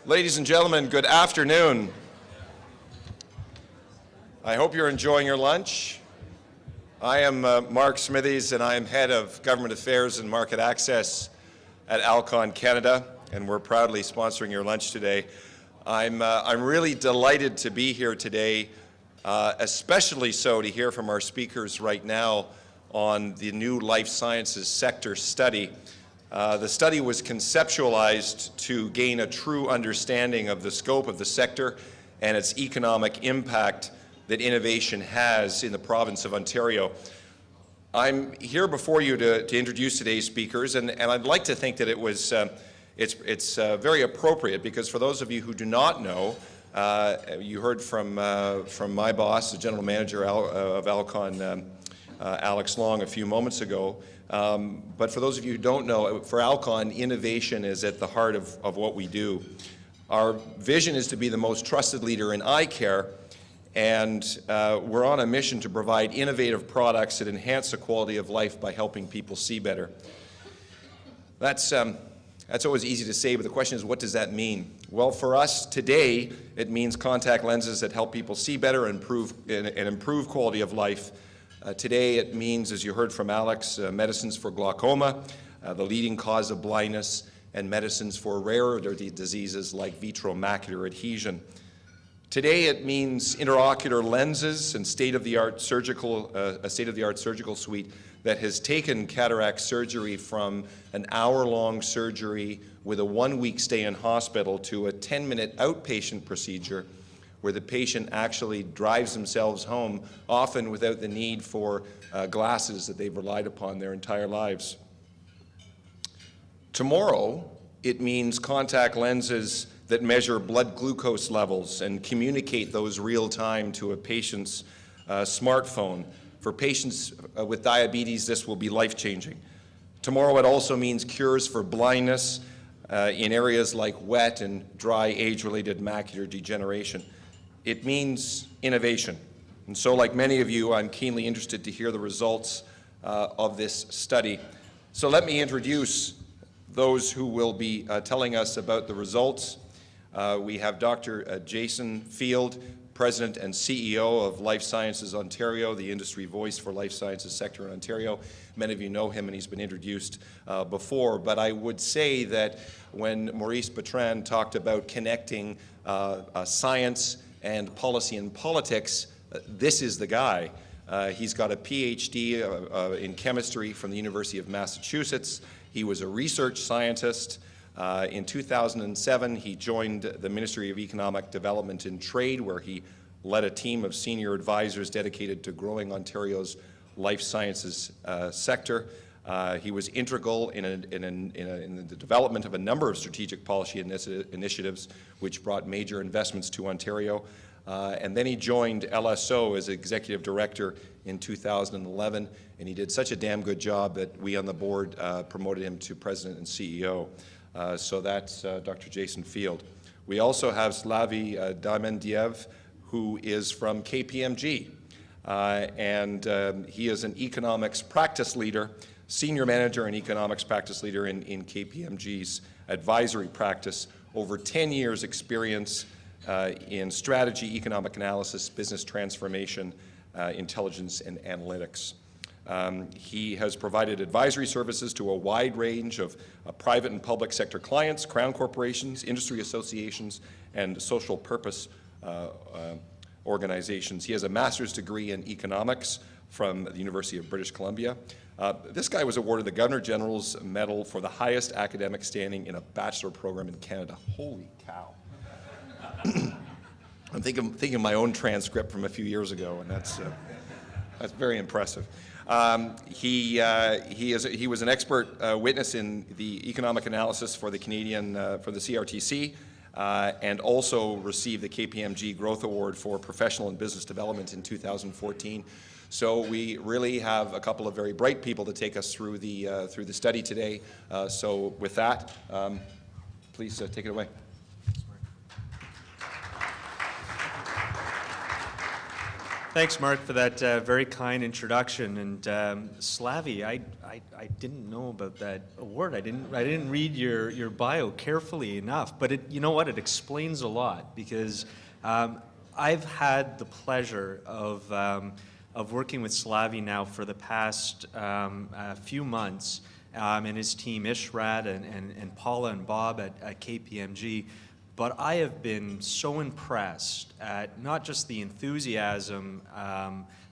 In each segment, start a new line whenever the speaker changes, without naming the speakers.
Ladies and gentlemen, good afternoon. I hope you're enjoying your lunch. I am Mark Smithies, and I am Head of Government Affairs and Market Access at Alcon Canada, and we're proudly sponsoring your lunch today. I'm really delighted to be here today, especially so to hear from our speakers right now on the new life sciences sector study. The study was conceptualized to gain a true understanding of the scope of the sector and its economic impact that innovation has in the province of Ontario. I'm here before you to introduce today's speakers, and I'd like to think that it's very appropriate, because for those of you who do not know, you heard from my boss, the general manager of Alcon, Alex Long, a few moments ago. But for those of you who don't know, for Alcon, innovation is at the heart of what we do. Our vision is to be the most trusted leader in eye care, and we're on a mission to provide innovative products that enhance the quality of life by helping people see better. That's always easy to say, but the question is, what does that mean? Well, for us today, it means contact lenses that help people see better and improve quality of life. Today it means, as you heard from Alex, medicines for glaucoma, the leading cause of blindness, and medicines for rarer diseases like vitreomacular adhesion. Today it means intraocular lenses and a state-of-the-art surgical suite that has taken cataract surgery from an hour-long surgery with a one-week stay in hospital to a 10-minute outpatient procedure where the patient actually drives themselves home, often without the need for glasses that they've relied upon their entire lives. Tomorrow, it means contact lenses that measure blood glucose levels and communicate those real-time to a patient's smartphone. For patients with diabetes, this will be life-changing. Tomorrow, it also means cures for blindness in areas like wet and dry age-related macular degeneration. It means innovation. And so, like many of you, I'm keenly interested to hear the results of this study. So let me introduce those who will be telling us about the results. We have Dr. Jason Field, President and CEO of Life Sciences Ontario, the industry voice for life sciences sector in Ontario. Many of you know him, and he's been introduced before, but I would say that when Maurice Bertrand talked about connecting science and policy and politics, this is the guy. He's got a PhD in chemistry from the University of Massachusetts. He was a research scientist. In 2007, he joined the Ministry of Economic Development and Trade, where he led a team of senior advisors dedicated to growing Ontario's life sciences sector. He was integral in the development of a number of strategic policy initiatives which brought major investments to Ontario. And then he joined LSO as Executive Director in 2011, and he did such a damn good job that we on the board promoted him to President and CEO. So that's Dr. Jason Field. We also have Slavi Damendiev, who is from KPMG, and he is an economics practice leader, senior manager and economics practice leader in KPMG's advisory practice, over 10 years experience in strategy, economic analysis, business transformation, intelligence, and analytics. He has provided advisory services to a wide range of private and public sector clients, crown corporations, industry associations, and social purpose organizations. He has a master's degree in economics from the University of British Columbia. This guy was awarded the Governor General's Medal for the highest academic standing in a bachelor program in Canada. Holy cow. I'm thinking of my own transcript from a few years ago, and that's very impressive. He was an expert witness in the economic analysis for the for the CRTC, and also received the KPMG Growth Award for Professional and Business Development in 2014. So we really have a couple of very bright people to take us through the study today. So with that, please take it away.
Thanks, Mark, for that very kind introduction. And Slavi, I didn't know about that award. I didn't read your bio carefully enough. But you know what? It explains a lot, because I've had the pleasure of working with Slavi now for the past few months, and his team, Ishrat and Paula and Bob at KPMG. But I have been so impressed at not just the enthusiasm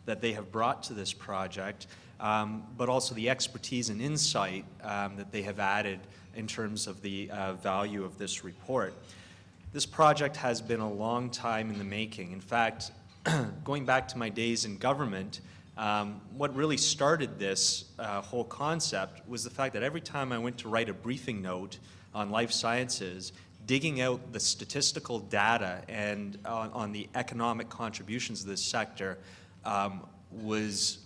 that they have brought to this project, but also the expertise and insight that they have added in terms of the value of this report. This project has been a long time in the making. In fact, going back to my days in government, what really started this whole concept was the fact that every time I went to write a briefing note on life sciences, digging out the statistical data and on the economic contributions of this sector was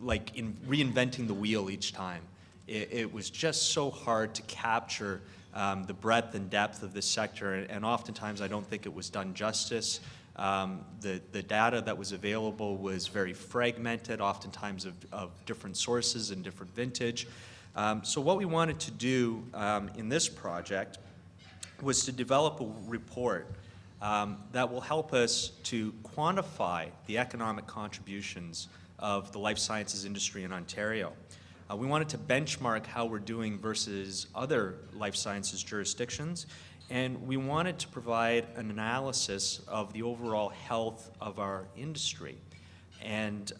like reinventing the wheel each time. It was just so hard to capture the breadth and depth of this sector, and oftentimes I don't think it was done justice. The data that was available was very fragmented, oftentimes of different sources and different vintage. So what we wanted to do in this project was to develop a report that will help us to quantify the economic contributions of the life sciences industry in Ontario. We wanted to benchmark how we're doing versus other life sciences jurisdictions, and we wanted to provide an analysis of the overall health of our industry and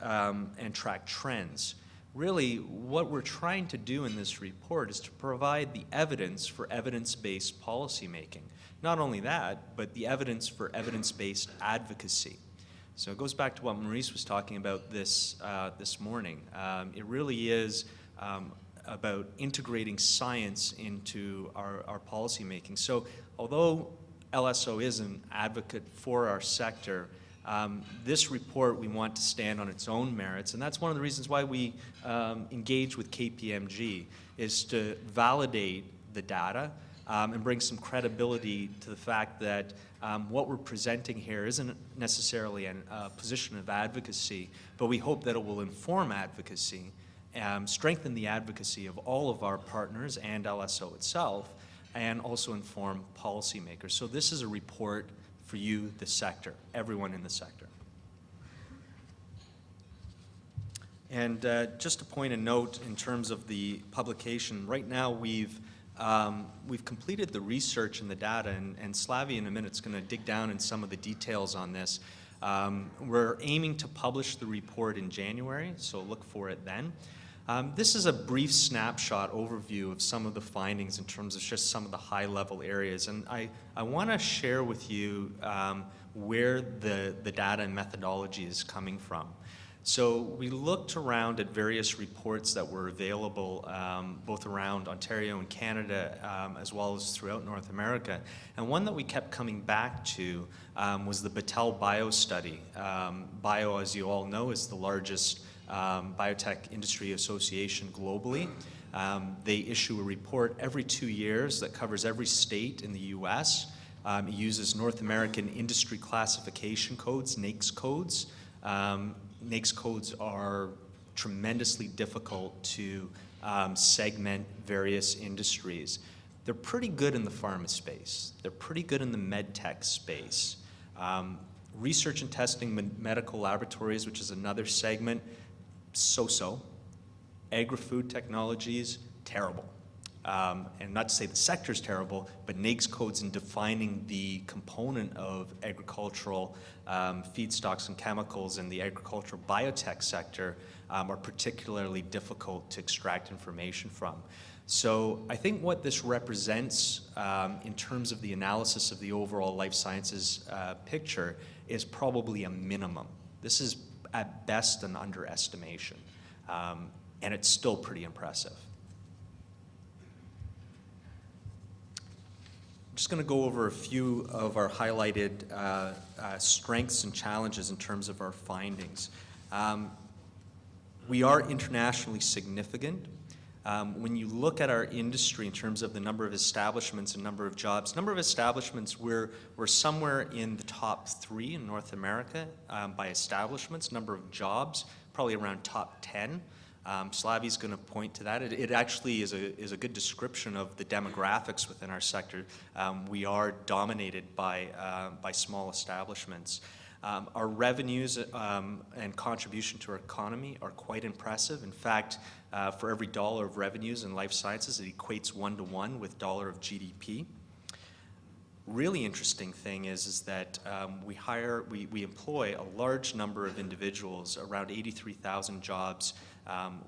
track trends. Really, what we're trying to do in this report is to provide the evidence for evidence-based policymaking. Not only that, but the evidence for evidence-based advocacy. So it goes back to what Maurice was talking about this morning. It really is about integrating science into our policymaking. So although LSO is an advocate for our sector, this report we want to stand on its own merits, and that's one of the reasons why we engage with KPMG, is to validate the data and bring some credibility to the fact that what we're presenting here isn't necessarily a position of advocacy, but we hope that it will inform advocacy, strengthen the advocacy of all of our partners and LSO itself, and also inform policymakers. So this is a report for you, the sector, everyone in the sector. And just a point of note in terms of the publication, right now we've completed the research and the data, and Slavi in a minute is going to dig down in some of the details on this. We're aiming to publish the report in January, so look for it then. This is a brief snapshot overview of some of the findings in terms of just some of the high-level areas, and I want to share with you where the data and methodology is coming from. So we looked around at various reports that were available both around Ontario and Canada as well as throughout North America, and one that we kept coming back to was the Battelle Bio study. Bio, as you all know, is the largest biotech industry association globally. They issue a report every 2 years that covers every state in the US. It uses North American industry classification codes, NAICS codes. NAICS codes are tremendously difficult to segment various industries. They're pretty good in the pharma space. They're pretty good in the med tech space. Research and testing medical laboratories, which is another segment, so-so. Agri-food technologies, terrible. And not to say the sector's terrible, but NAICS codes in defining the component of agricultural feedstocks and chemicals in the agricultural biotech sector are particularly difficult to extract information from. So I think what this represents in terms of the analysis of the overall life sciences picture is probably a minimum. This is at best an underestimation, and it's still pretty impressive. I'm just going to go over a few of our highlighted strengths and challenges in terms of our findings. We are internationally significant. When you look at our industry in terms of the number of establishments and number of jobs, number of establishments, we're somewhere in the top 3 in North America by establishments. Number of jobs, probably around top 10. Slavi's going to point to that. It actually is a good description of the demographics within our sector. We are dominated by small establishments. Our revenues and contribution to our economy are quite impressive. In fact, for every dollar of revenues in life sciences, it equates 1-to-1 with dollar of GDP. Really interesting thing is that we employ a large number of individuals, around 83,000 jobs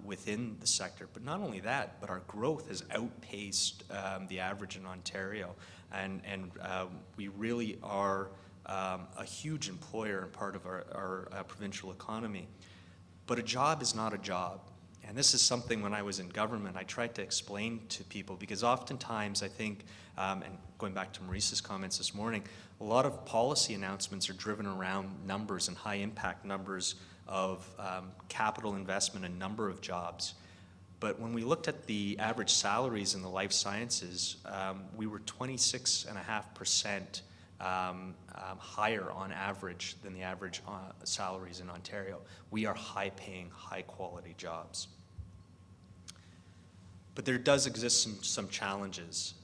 within the sector. But not only that, but our growth has outpaced the average in Ontario, and we really are a huge employer and part of our provincial economy. But a job is not a job. And this is something when I was in government, I tried to explain to people, because oftentimes I think, and going back to Maurice's comments this morning, a lot of policy announcements are driven around numbers and high impact numbers of capital investment and number of jobs. But when we looked at the average salaries in the life sciences, we were 26.5% higher on average than the average salaries in Ontario. We are high-paying, high-quality jobs. But there does exist some challenges.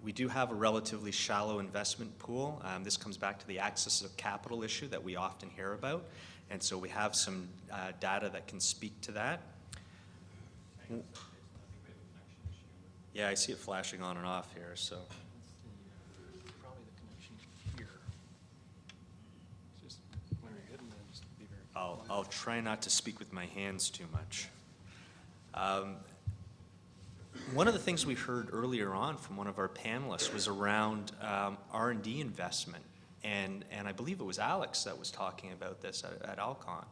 We do have a relatively shallow investment pool. This comes back to the access of capital issue that we often hear about, and so we have some data that can speak to that. Yeah, I see it flashing on and off here, so.
Probably the connection here. It's just when you're hitting them, just be very quiet.
I'll try not to speak with my hands too much. One of the things we heard earlier on from one of our panelists was around R&D investment, and I believe it was Alex that was talking about this at Alcon,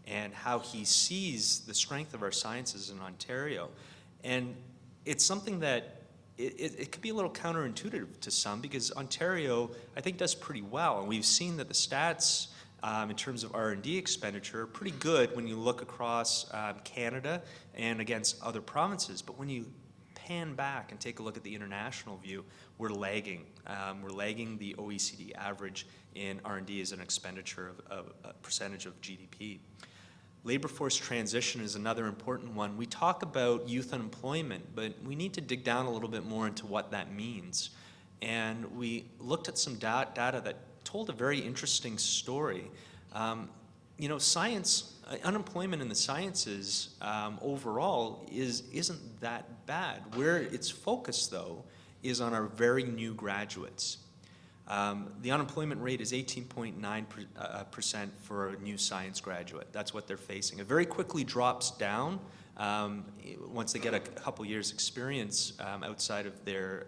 and how he sees the strength of our sciences in Ontario. And it's something that it could be a little counterintuitive to some, because Ontario, I think, does pretty well. And we've seen that the stats in terms of R&D expenditure are pretty good when you look across Canada and against other provinces. But when you pan back and take a look at the international view, we're lagging. We're lagging the OECD average in R&D as an expenditure of a percentage of GDP. Labor force transition is another important one. We talk about youth unemployment, but we need to dig down a little bit more into what that means. And we looked at some data that told a very interesting story. You know, unemployment in the sciences overall isn't that bad. Where it's focused, though, is on our very new graduates. The unemployment rate is 18.9% for a new science graduate. That's what they're facing. It very quickly drops down once they get a couple years experience outside of their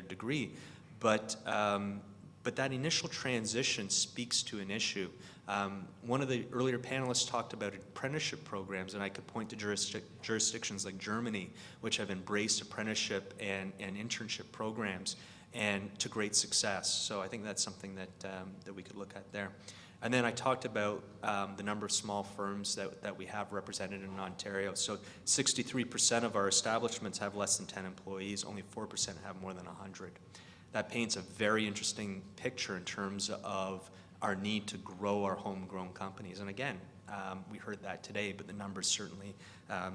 degree. But that initial transition speaks to an issue. One of the earlier panelists talked about apprenticeship programs, and I could point to jurisdictions like Germany, which have embraced apprenticeship and internship programs, and to great success. So I think that's something that we could look at there. And then I talked about the number of small firms that we have represented in Ontario. So 63% of our establishments have less than 10 employees, only 4% have more than 100. That paints a very interesting picture in terms of our need to grow our homegrown companies. And again, we heard that today, but the numbers certainly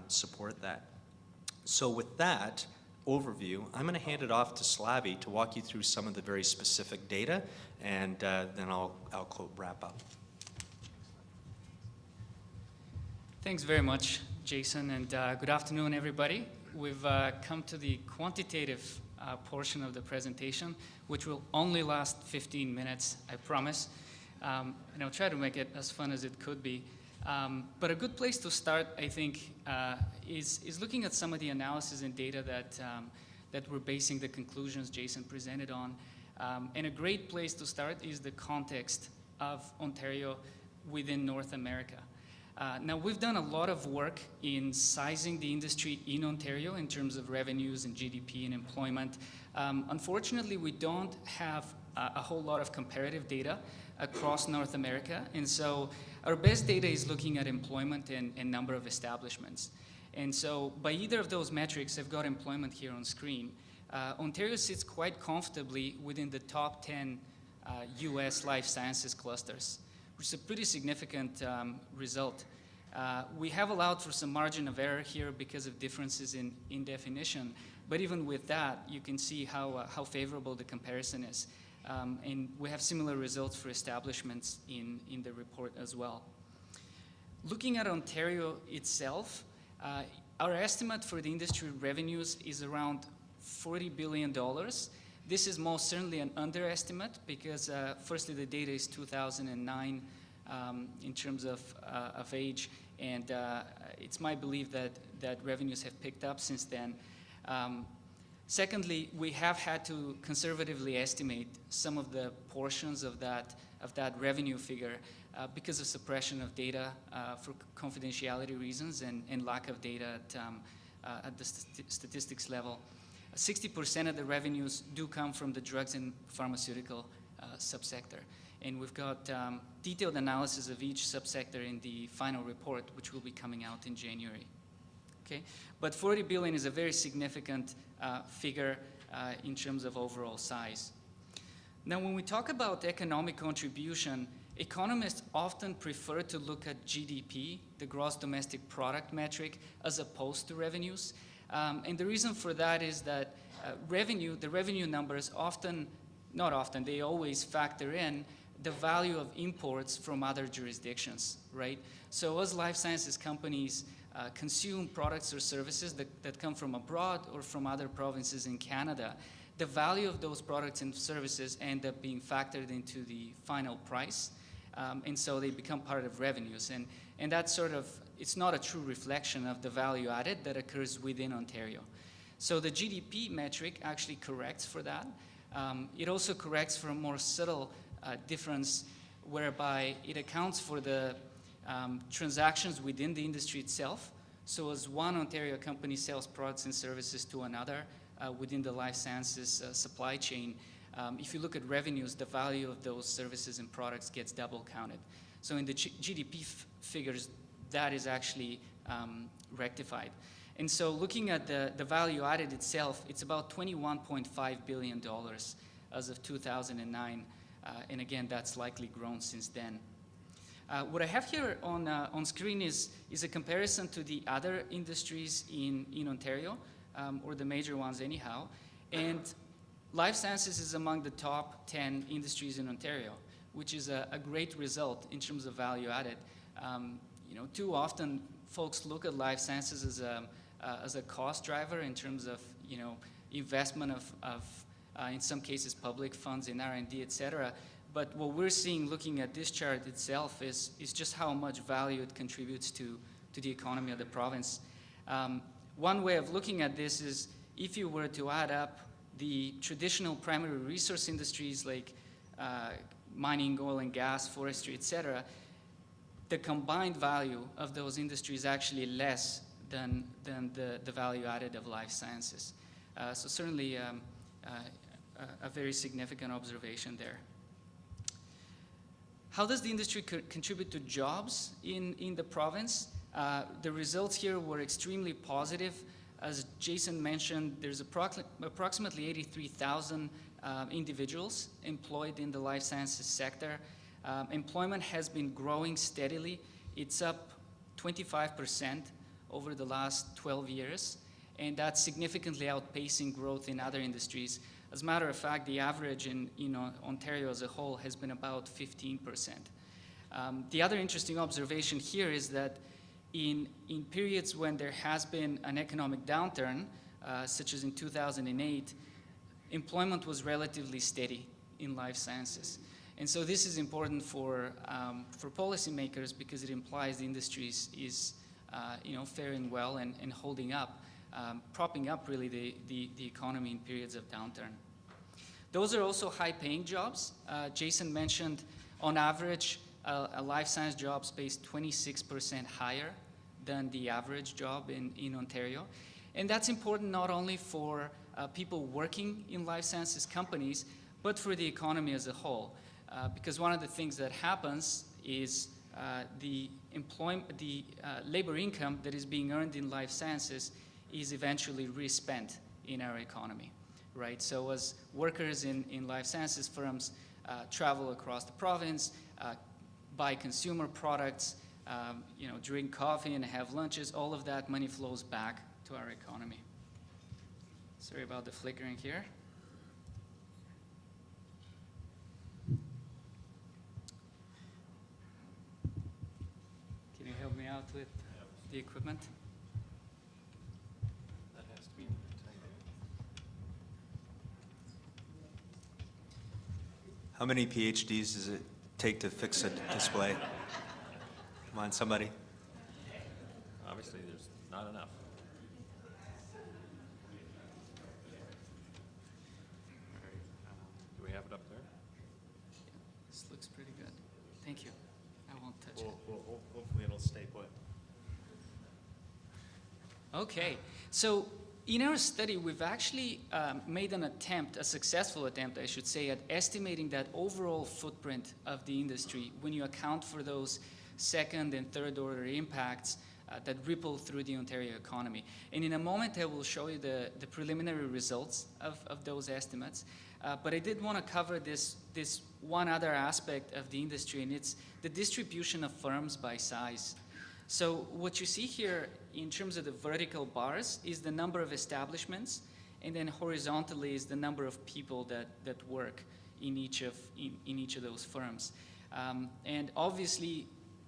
support that. So with that overview, I'm going to hand it off to Slavi to walk you through some of the very specific data, and then I'll wrap up.
Thanks very much, Jason, and good afternoon, everybody. We've come to the quantitative portion of the presentation, which will only last 15 minutes, I promise. And I'll try to make it as fun as it could be. But a good place to start, I think, is looking at some of the analysis and data that we're basing the conclusions Jason presented on. And a great place to start is the context of Ontario within North America. Now, we've done a lot of work in sizing the industry in Ontario in terms of revenues and GDP and employment. Unfortunately, we don't have a whole lot of comparative data across North America, and so our best data is looking at employment and number of establishments. And so by either of those metrics, I've got employment here on screen. Ontario sits quite comfortably within the top 10 US life sciences clusters, which is a pretty significant result. We have allowed for some margin of error here because of differences in definition, but even with that, you can see how favorable the comparison is. And we have similar results for establishments in the report as well. Looking at Ontario itself, our estimate for the industry revenues is around $40 billion. This is most certainly an underestimate because firstly, the data is 2009 in terms of age, and it's my belief that revenues have picked up since then. Secondly, we have had to conservatively estimate some of the portions of that revenue figure because of suppression of data for confidentiality reasons and lack of data at the statistics level. 60% of the revenues do come from the drugs and pharmaceutical subsector. And we've got detailed analysis of each subsector in the final report, which will be coming out in January. Okay? But 40 billion is a very significant figure in terms of overall size. Now, when we talk about economic contribution, economists often prefer to look at GDP, the gross domestic product metric, as opposed to revenues. And the reason for that is that the revenue numbers not often, they always factor in the value of imports from other jurisdictions, right? So as life sciences companies consume products or services that come from abroad or from other provinces in Canada, the value of those products and services end up being factored into the final price, and so they become part of revenues. And that's sort of, it's not a true reflection of the value added that occurs within Ontario. So the GDP metric actually corrects for that. It also corrects for a more subtle difference whereby it accounts for the transactions within the industry itself. So as one Ontario company sells products and services to another within the life sciences supply chain, if you look at revenues, the value of those services and products gets double counted. So in the GDP figures, that is actually rectified. And so looking at the value added itself, it's about $21.5 billion as of 2009. And again, that's likely grown since then. What I have here on screen is a comparison to the other industries in Ontario, or the major ones anyhow. And life sciences is among the top 10 industries in Ontario, which is a great result in terms of value added. Too often folks look at life sciences as a cost driver in terms of investment of in some cases public funds in R&D, et cetera. But what we're seeing looking at this chart itself is just how much value it contributes to the economy of the province. One way of looking at this is if you were to add up the traditional primary resource industries like mining, oil and gas, forestry, et cetera, the combined value of those industries is actually less than the value added of life sciences. So certainly a very significant observation there. How does the industry contribute to jobs in the province? The results here were extremely positive. As Jason mentioned, there's approximately 83,000 individuals employed in the life sciences sector. Employment has been growing steadily. It's up 25% over the last 12 years, and that's significantly outpacing growth in other industries. As a matter of fact, the average in Ontario as a whole has been about 15%. The other interesting observation here is that in periods when there has been an economic downturn, such as in 2008, employment was relatively steady in life sciences. And so this is important for policymakers because it implies the industry is faring well and holding up, propping up really the economy in periods of downturn. Those are also high-paying jobs. Jason mentioned, on average, a life science job pays 26% higher than the average job in Ontario. And that's important not only for people working in life sciences companies, but for the economy as a whole. Because one of the things that happens is the labor income that is being earned in life sciences is eventually respent in our economy, right? So as workers in life sciences firms travel across the province, buy consumer products, drink coffee and have lunches, all of that money flows back to our economy. Sorry about the flickering here. Can you help me out with the equipment?
That has to be tight.
How many PhDs does it take to fix a display? Come on, somebody.
Obviously, there's not enough. Do we have it up there?
This looks pretty good. Thank you. I won't touch it.
Hopefully it'll stay put.
Okay, so in our study, we've actually made an attempt, a successful attempt, I should say, at estimating that overall footprint of the industry when you account for those second and third order impacts that ripple through the Ontario economy. And in a moment, I will show you the preliminary results of those estimates. But I did want to cover this one other aspect of the industry, and it's the distribution of firms by size. So what you see here in terms of the vertical bars is the number of establishments, and then horizontally is the number of people that work in each of those firms. And obviously,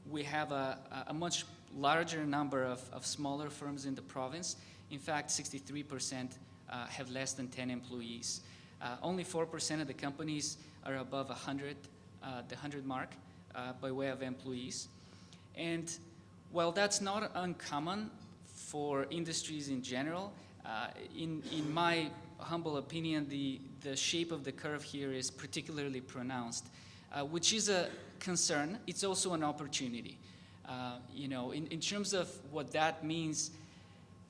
we have a much larger number of smaller firms in the province. In fact, 63% have less than 10 employees. Only 4% of the companies are above 100, the 100 mark by way of employees. And while that's not uncommon for industries in general, in my humble opinion, the shape of the curve here is particularly pronounced, which is a concern. It's also an opportunity. In terms of what that means,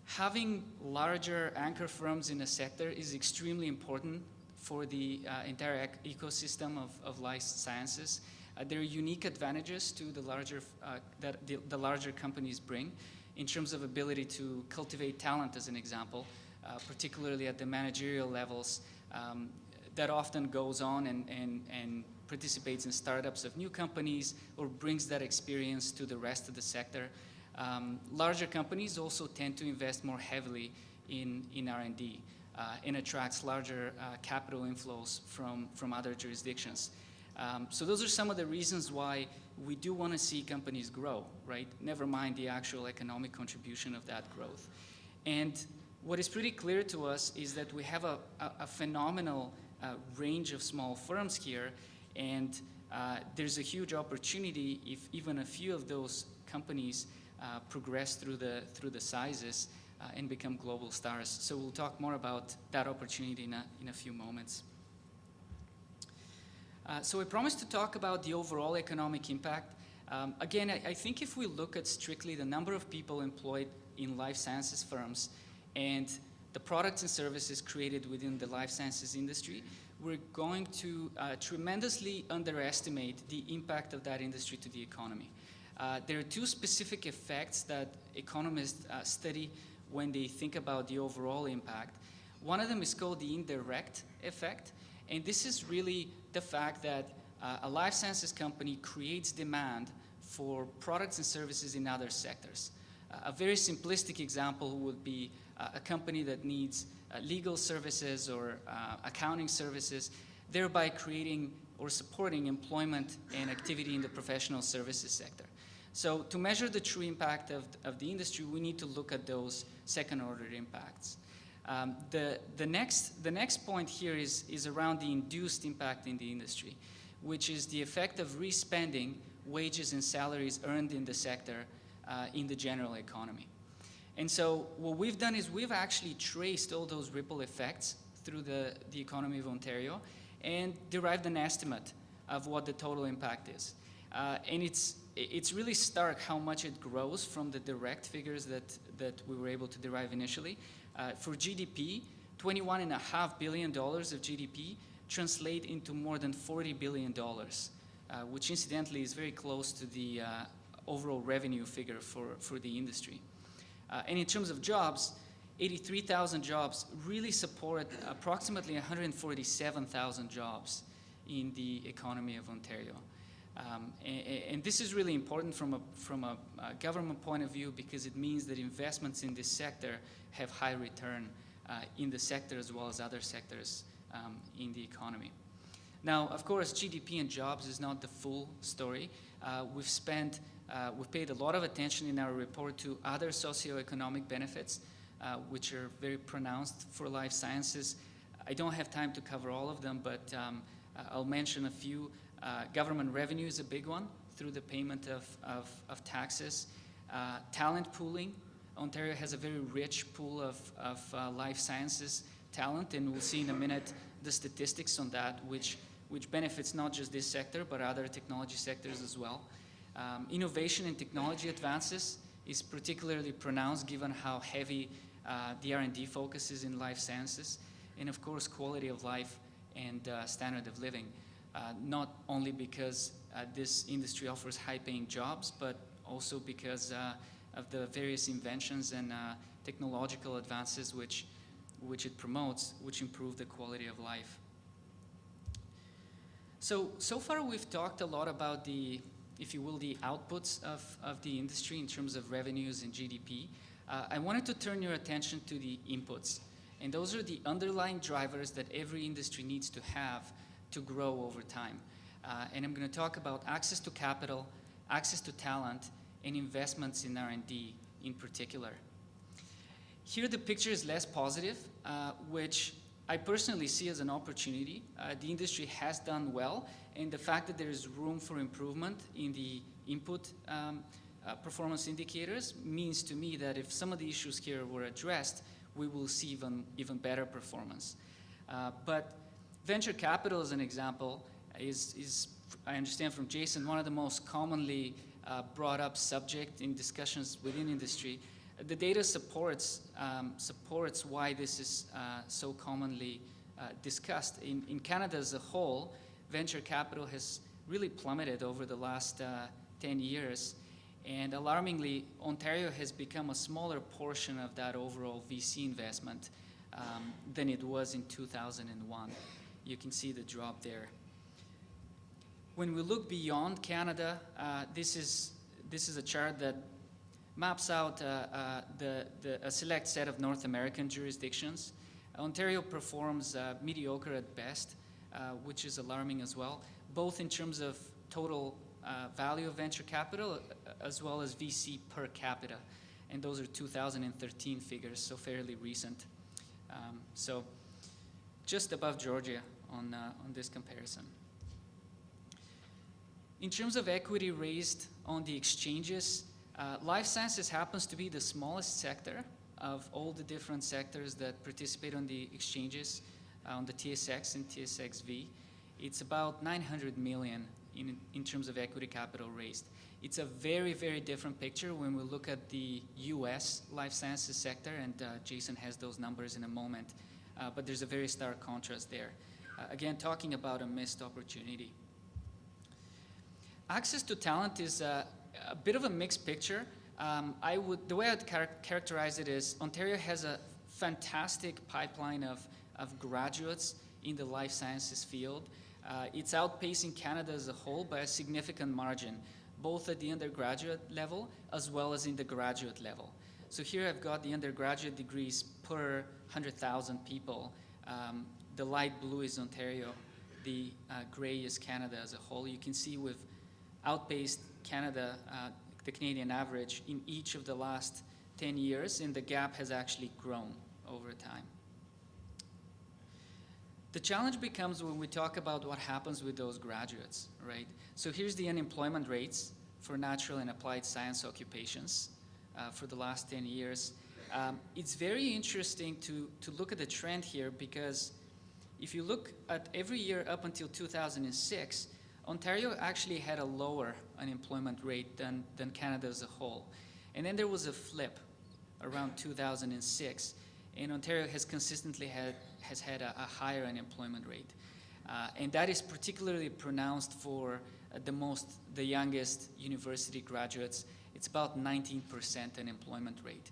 having larger anchor firms in a sector is extremely important for the entire ecosystem of life sciences. There are unique advantages to the larger that the larger companies bring in terms of ability to cultivate talent, as an example, particularly at the managerial levels, that often goes on and participates in startups of new companies or brings that experience to the rest of the sector. Larger companies also tend to invest more heavily in R&D and attracts larger capital inflows from other jurisdictions. So those are some of the reasons why we do want to see companies grow, right? Never mind the actual economic contribution of that growth. And what is pretty clear to us is that we have a phenomenal range of small firms here, and there's a huge opportunity if even a few of those companies progress through the sizes and become global stars. So we'll talk more about that opportunity in a few moments. So I promised to talk about the overall economic impact. Again, I think if we look at strictly the number of people employed in life sciences firms and the products and services created within the life sciences industry, we're going to tremendously underestimate the impact of that industry to the economy. There are two specific effects that economists study when they think about the overall impact. One of them is called the indirect effect, and this is really the fact that a life sciences company creates demand for products and services in other sectors. A very simplistic example would be a company that needs legal services or accounting services, thereby creating or supporting employment and activity in the professional services sector. So to measure the true impact of the industry, we need to look at those second-order impacts. The next point here is around the induced impact in the industry, which is the effect of respending wages and salaries earned in the sector in the general economy. And so what we've done is we've actually traced all those ripple effects through the economy of Ontario and derived an estimate of what the total impact is. And it's really stark how much it grows from the direct figures that we were able to derive initially. For GDP, $21.5 billion of GDP translate into more than $40 billion which incidentally is very close to the overall revenue figure for the industry. And in terms of jobs, 83,000 jobs really support approximately 147,000 jobs in the economy of Ontario. And this is really important from a government point of view, because it means that investments in this sector have high return in the sector as well as other sectors in the economy. Now, of course, GDP and jobs is not the full story. We've paid a lot of attention in our report to other socioeconomic benefits, which are very pronounced for life sciences. I don't have time to cover all of them, but I'll mention a few. Government revenue is a big one through the payment of taxes. Talent pooling. Ontario has a very rich pool of life sciences talent, and we'll see in a minute the statistics on that, which benefits not just this sector, but other technology sectors as well. Innovation and technology advances is particularly pronounced given how heavy the R&D focus is in life sciences. And of course, quality of life and standard of living. Not only because this industry offers high-paying jobs, but also because of the various inventions and technological advances which it promotes, which improve the quality of life. So far we've talked a lot about the, if you will, the outputs of the industry in terms of revenues and GDP. I wanted to turn your attention to the inputs. And those are the underlying drivers that every industry needs to have to grow over time. And I'm going to talk about access to capital, access to talent, and investments in R&D in particular. Here the picture is less positive, which I personally see as an opportunity. The industry has done well, and the fact that there is room for improvement in the input performance indicators means to me that if some of the issues here were addressed, we will see even better performance. But venture capital, as an example, is I understand from Jason, one of the most commonly brought up subject in discussions within industry. The data supports why this is so commonly discussed. In Canada as a whole, venture capital has really plummeted over the last 10 years. And alarmingly, Ontario has become a smaller portion of that overall VC investment than it was in 2001. You can see the drop there. When we look beyond Canada, this is a chart that maps out a select set of North American jurisdictions. Ontario performs mediocre at best, which is alarming as well, both in terms of total value of venture capital as well as VC per capita. And those are 2013 figures, so fairly recent. So just above Georgia on this comparison. In terms of equity raised on the exchanges, life sciences happens to be the smallest sector of all the different sectors that participate on the exchanges, on the TSX and TSXV. It's about 900 million in terms of equity capital raised. It's a very, very different picture when we look at the US life sciences sector, and Jason has those numbers in a moment, but there's a very stark contrast there. Again, talking about a missed opportunity. Access to talent is a bit of a mixed picture. The way I'd characterize it is Ontario has a fantastic pipeline of graduates in the life sciences field. It's outpacing Canada as a whole by a significant margin, both at the undergraduate level as well as in the graduate level. So here I've got the undergraduate degrees per 100,000 people. The light blue is Ontario. The gray is Canada as a whole. You can see we've outpaced Canada, the Canadian average, in each of the last 10 years, and the gap has actually grown over time. The challenge becomes when we talk about what happens with those graduates, right? So here's the unemployment rates for natural and applied science occupations for the last 10 years. It's very interesting to look at the trend here, because if you look at every year up until 2006, Ontario actually had a lower unemployment rate than Canada as a whole. And then there was a flip around 2006, and Ontario has consistently had a higher unemployment rate. And that is particularly pronounced for the youngest university graduates. It's about 19% unemployment rate,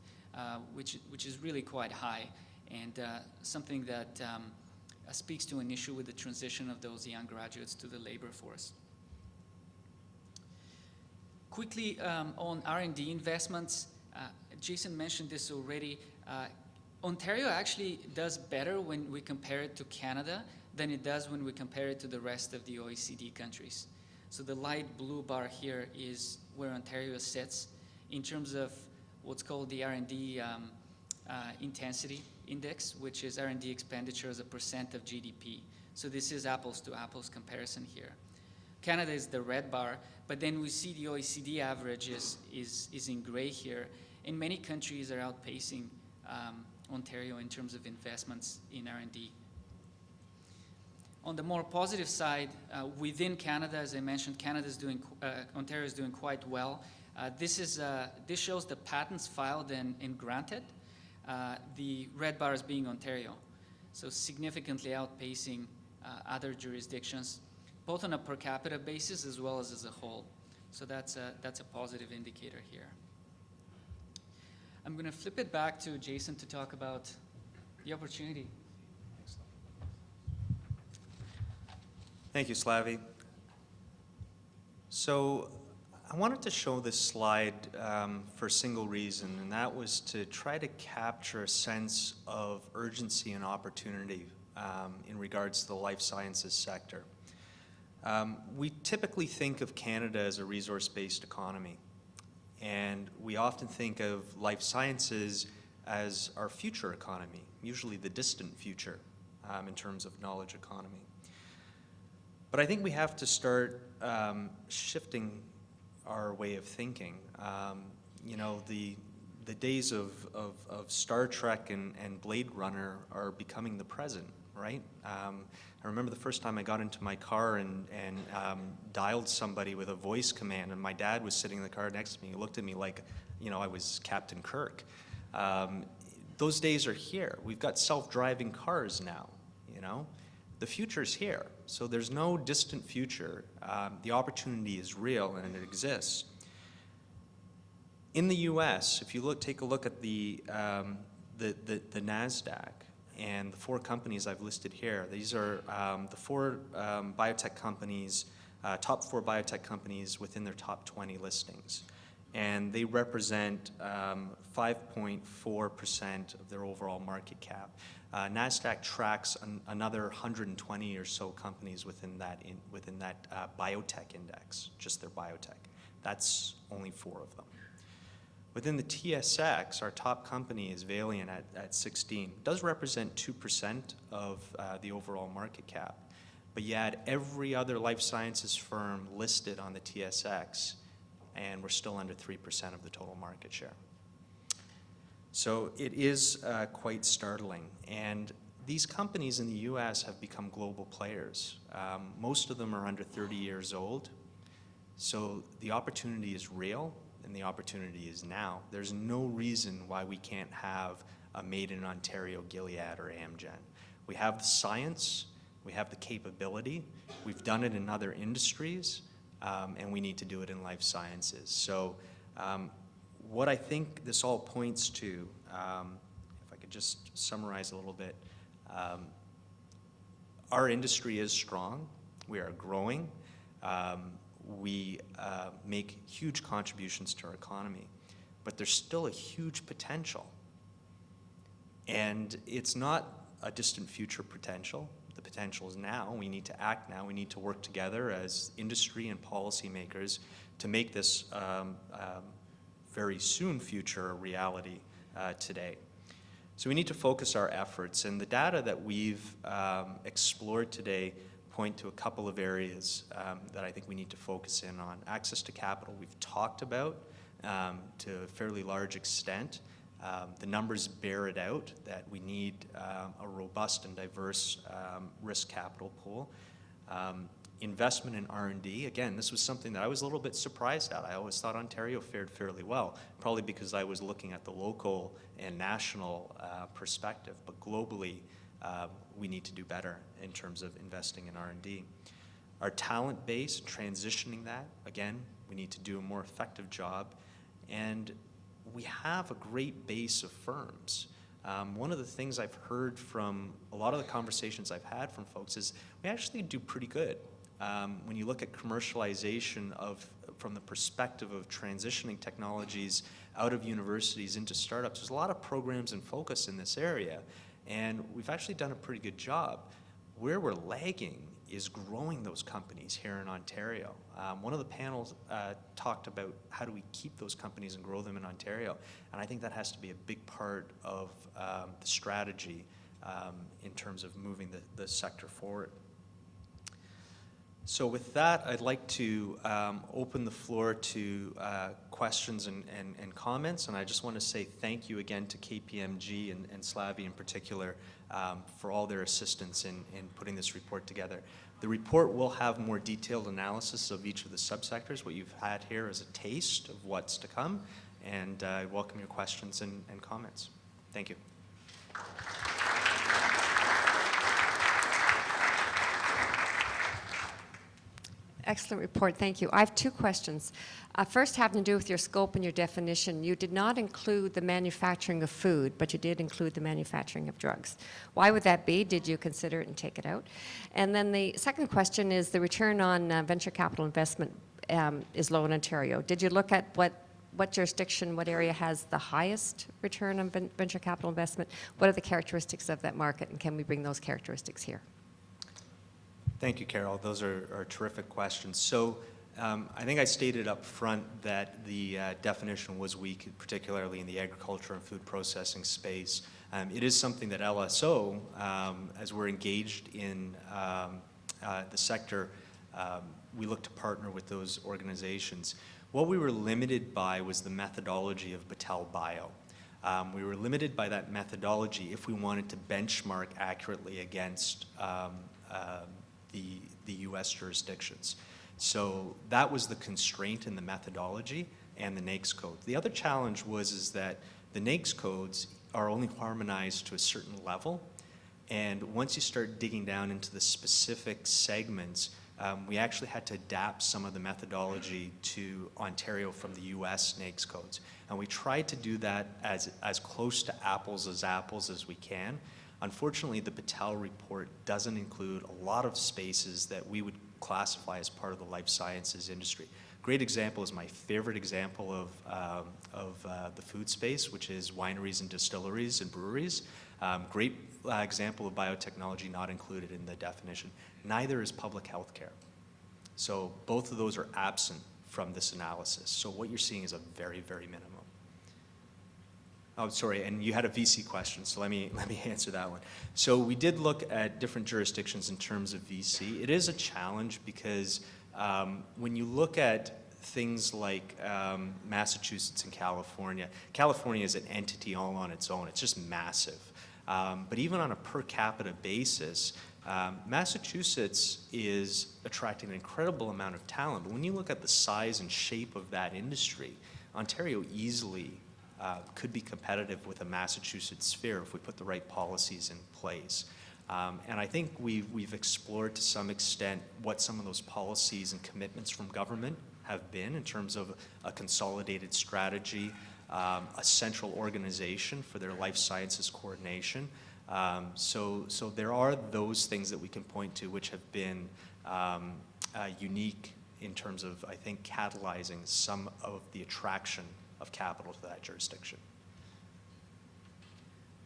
which is really quite high, and something that speaks to an issue with the transition of those young graduates to the labor force. Quickly on R&D investments, Jason mentioned this already. Ontario actually does better when we compare it to Canada than it does when we compare it to the rest of the OECD countries. So the light blue bar here is where Ontario sits in terms of what's called the R&D intensity index, which is R&D expenditure as a percent of GDP. So this is apples to apples comparison here. Canada is the red bar, but then we see the OECD average is in gray here, and many countries are outpacing Ontario in terms of investments in R&D. On the more positive side, within Canada, as I mentioned, Ontario is doing quite well. This shows the patents filed and granted. The red bar is being Ontario, so significantly outpacing other jurisdictions, both on a per capita basis as well as a whole. So that's a positive indicator here. I'm going to flip it back to Jason to talk about the opportunity.
Thank you, Slavi. So I wanted to show this slide for a single reason, and that was to try to capture a sense of urgency and opportunity in regards to the life sciences sector. We typically think of Canada as a resource-based economy, and we often think of life sciences as our future economy, usually the distant future in terms of knowledge economy. But I think we have to start shifting our way of thinking. You know, the days of Star Trek and Blade Runner are becoming the present, right? I remember the first time I got into my car and dialed somebody with a voice command, and my dad was sitting in the car next to me. He looked at me like, you know, I was Captain Kirk. Those days are here. We've got self-driving cars now, you know? The future's here, so there's no distant future. The opportunity is real and it exists. In the U.S., if you take a look at the NASDAQ and the 4 companies I've listed here, these are the 4 biotech companies, top 4 biotech companies within their top 20 listings. And they represent 5.4% of their overall market cap. NASDAQ tracks another 120 or so companies within that biotech index, just their biotech. That's only 4 of them. Within the TSX, our top company is Valiant at 16. It does represent 2% of the overall market cap. But you add every other life sciences firm listed on the TSX, and we're still under 3% of the total market share. So it is quite startling. And these companies in the US have become global players. Most of them are under 30 years old. So the opportunity is real, and the opportunity is now. There's no reason why we can't have a Made in Ontario Gilead or Amgen. We have the science, we have the capability, we've done it in other industries, and we need to do it in life sciences. So what I think this all points to, if I could just summarize a little bit, our industry is strong, we are growing, we make huge contributions to our economy, but there's still a huge potential. And it's not a distant future potential. The potential is now. We need to act now. We need to work together as industry and policymakers to make this very soon future a reality today. So we need to focus our efforts, and the data that we've explored today point to a couple of areas that I think we need to focus in on. Access to capital we've talked about to a fairly large extent. The numbers bear it out that we need a robust and diverse risk capital pool. Investment in R&D, again, this was something that I was a little bit surprised at. I always thought Ontario fared fairly well, probably because I was looking at the local and national perspective, but globally we need to do better in terms of investing in R&D. Our talent base, transitioning that, again, we need to do a more effective job. And we have a great base of firms. One of the things I've heard from a lot of the conversations I've had from folks is we actually do pretty good. When you look at commercialization from the perspective of transitioning technologies out of universities into startups, there's a lot of programs and focus in this area, and we've actually done a pretty good job. Where we're lagging is growing those companies here in Ontario. One of the panels talked about how do we keep those companies and grow them in Ontario, and I think that has to be a big part of the strategy in terms of moving the sector forward. So with that, I'd like to open the floor to questions and comments, and I just want to say thank you again to KPMG and Slavy in particular for all their assistance in putting this report together. The report will have more detailed analysis of each of the subsectors. What you've had here is a taste of what's to come, and I welcome your questions and comments. Thank you.
Excellent report, thank you. I have two questions. First, having to do with your scope and your definition. You did not include the manufacturing of food, but you did include the manufacturing of drugs. Why would that be? Did you consider it and take it out? And then the second question is the return on venture capital investment is low in Ontario. Did you look at what jurisdiction, what area has the highest return on venture capital investment? What are the characteristics of that market, and can we bring those characteristics here?
Thank you, Carol. Those are terrific questions. So I think I stated up front that the definition was weak, particularly in the agriculture and food processing space. It is something that LSO, as we're engaged in the sector, we look to partner with those organizations. What we were limited by was the methodology of Battelle Bio. We were limited by that methodology if we wanted to benchmark accurately against the U.S. jurisdictions. So that was the constraint in the methodology and the NAICS code. The other challenge is that the NAICS codes are only harmonized to a certain level, and once you start digging down into the specific segments, we actually had to adapt some of the methodology to Ontario from the U.S. NAICS codes. And we tried to do that as close to apples as we can. Unfortunately, the Battelle report doesn't include a lot of spaces that we would classify as part of the life sciences industry. Great example is my favorite example of the food space, which is wineries and distilleries and breweries. Great example of biotechnology not included in the definition. Neither is public health care. So both of those are absent from this analysis. So what you're seeing is a very, very minimum. Oh, sorry, and you had a VC question, so let me answer that one. So we did look at different jurisdictions in terms of VC. It is a challenge because when you look at things like Massachusetts and California is an entity all on its own. It's just massive. But even on a per capita basis, Massachusetts is attracting an incredible amount of talent. But when you look at the size and shape of that industry, Ontario easily could be competitive with a Massachusetts sphere if we put the right policies in place. And I think we've explored to some extent what some of those policies and commitments from government have been in terms of a consolidated strategy, a central organization for their life sciences coordination. So there are those things that we can point to which have been unique in terms of, I think, catalyzing some of the attraction of capital to that jurisdiction.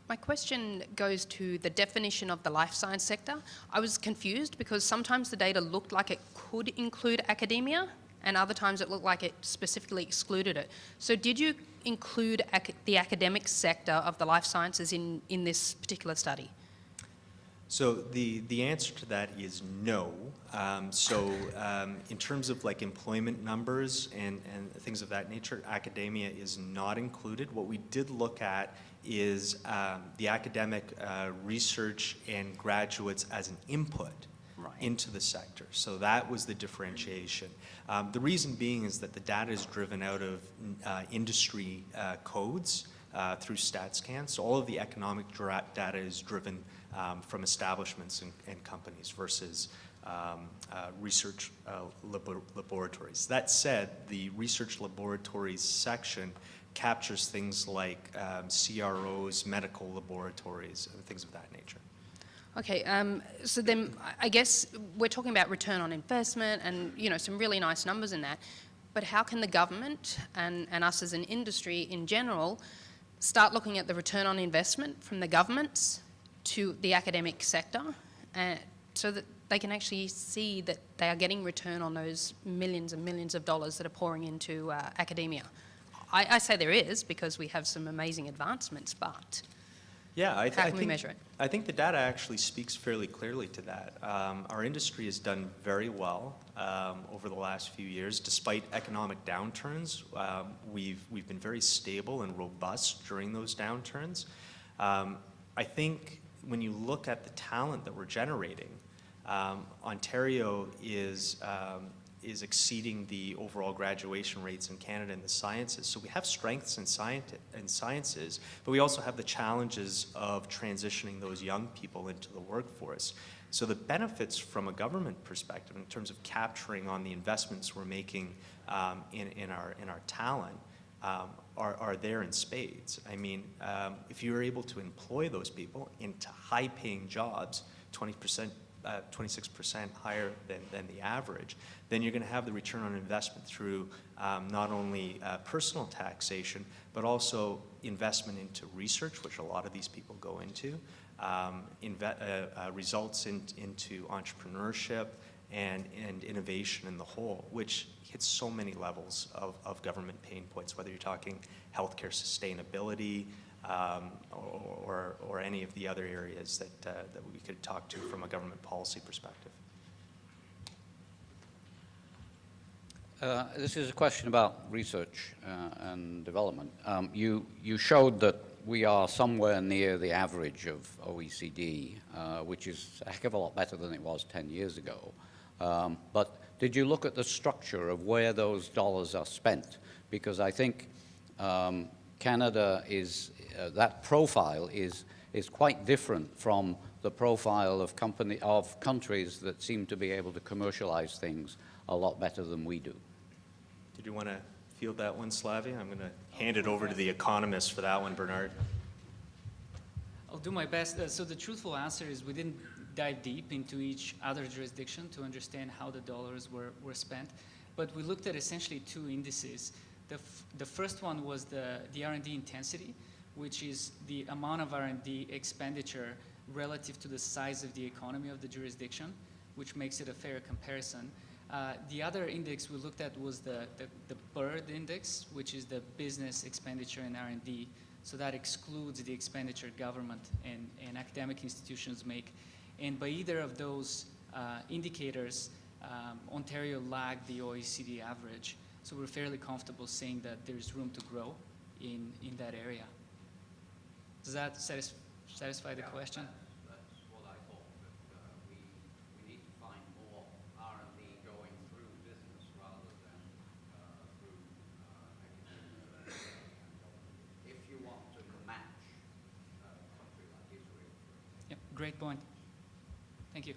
My question goes to the definition of the life science sector. I was confused because sometimes the data looked like it could include academia, and other times it looked like it specifically excluded it. So did you include the academic sector of the life sciences in this particular study?
So the answer to that is no. In terms of like employment numbers and things of that nature, academia is not included. What we did look at is the academic research and graduates as an input into the sector. So that was the differentiation. The reason being is that the data is driven out of industry codes through StatScan. So all of the economic data is driven from establishments and companies versus research laboratories. That said, the research laboratories section captures things like CROs, medical laboratories, and things of that nature.
Okay, so then I guess we're talking about return on investment and, you know, some really nice numbers in that. But how can the government and us as an industry in general start looking at the return on investment from the governments to the academic sector so that they can actually see that they are getting return on those millions and millions of dollars that are pouring into academia? I say there is because we have some amazing advancements, but
Yeah,
how can we measure it?
I think the data actually speaks fairly clearly to that. Our industry has done very well over the last few years. Despite economic downturns, we've been very stable and robust during those downturns. I think when you look at the talent that we're generating, Ontario is exceeding the overall graduation rates in Canada in the sciences. So we have strengths in sciences, but we also have the challenges of transitioning those young people into the workforce. So the benefits from a government perspective in terms of capturing on the investments we're making in our talent are there in spades. I mean, if you're able to employ those people into high-paying jobs, 26% higher than the average, then you're going to have the return on investment through not only personal taxation, but also investment into research, which a lot of these people go into, results into entrepreneurship and innovation in the whole, which hits so many levels of government pain points, whether you're talking healthcare sustainability, or any of the other areas that we could talk to from a government policy perspective.
This is a question about research and development. You showed that we are somewhere near the average of OECD, which is a heck of a lot better than it was 10 years ago. But did you look at the structure of where those dollars are spent? Because I think Canada is, that profile is quite different from the profile of countries that seem to be able to commercialize things a lot better than we do.
Did you want to field that one, Slavy? I'm going to hand it over to the economist for that one, Bernard.
I'll do my best. So the truthful answer is we didn't dive deep into each other jurisdiction to understand how the dollars were spent, but we looked at essentially two indices. The first one was the R&D intensity, which is the amount of R&D expenditure relative to the size of the economy of the jurisdiction, which makes it a fair comparison. The other index we looked at was the BIRD index, which is the business expenditure in R&D. So that excludes the expenditure government and academic institutions make. And by either of those indicators, Ontario lagged the OECD average. So we're fairly comfortable saying that there's room to grow in that area. Does that satisfy the question?
That's what I thought, but we need to find more R&D going through business rather than through academia. If you want to match a country like Israel.
Yep, great point. Thank you.